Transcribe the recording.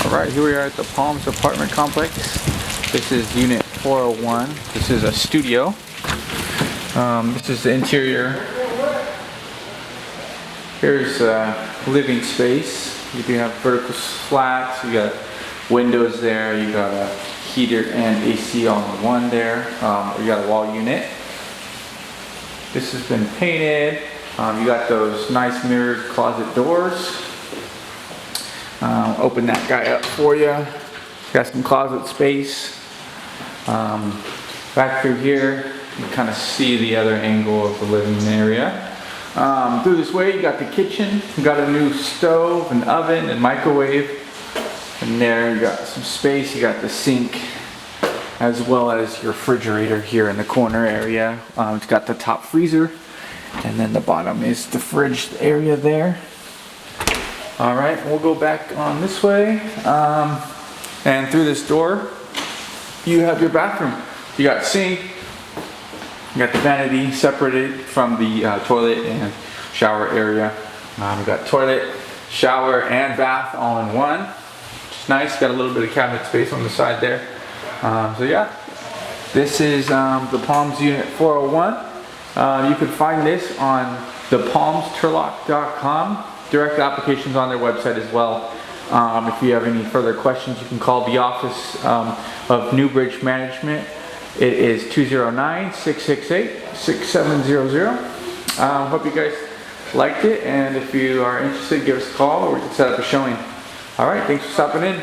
Alright, here we are at the Palms apartment complex. This is unit 401. This is a studio. This is the interior. Here's living space. You do have vertical slats, you got windows there, you got a heater and AC all in one there. You got a wall unit. This has been painted. You got those nice mirrored closet doors. Open that guy up for you. Got some closet space. Back through here, you can kind of see the other angle of the living area. Through this way, you got the kitchen. You got a new stove, an oven, and microwave. And there, you got some space. You got the sink, as well as your refrigerator here in the corner area. It's got the top freezer, and then the bottom is the fridge area there. Alright, we'll go back on this way, and through this door you have your bathroom. You got sink, you got the vanity separated from the toilet and shower area. You got toilet, shower, and bath all in one, which is nice. Got a little bit of cabinet space on the side there. So yeah, this is the Palms Unit 401. You can find this on thepalmsturlock.com. Direct applications on their website as well. If you have any further questions, you can call the office of Newbridge Management. It is 209-668-6700. Hope you guys liked it, and if you are interested, give us a call or we can set up a showing. Alright, thanks for stopping in.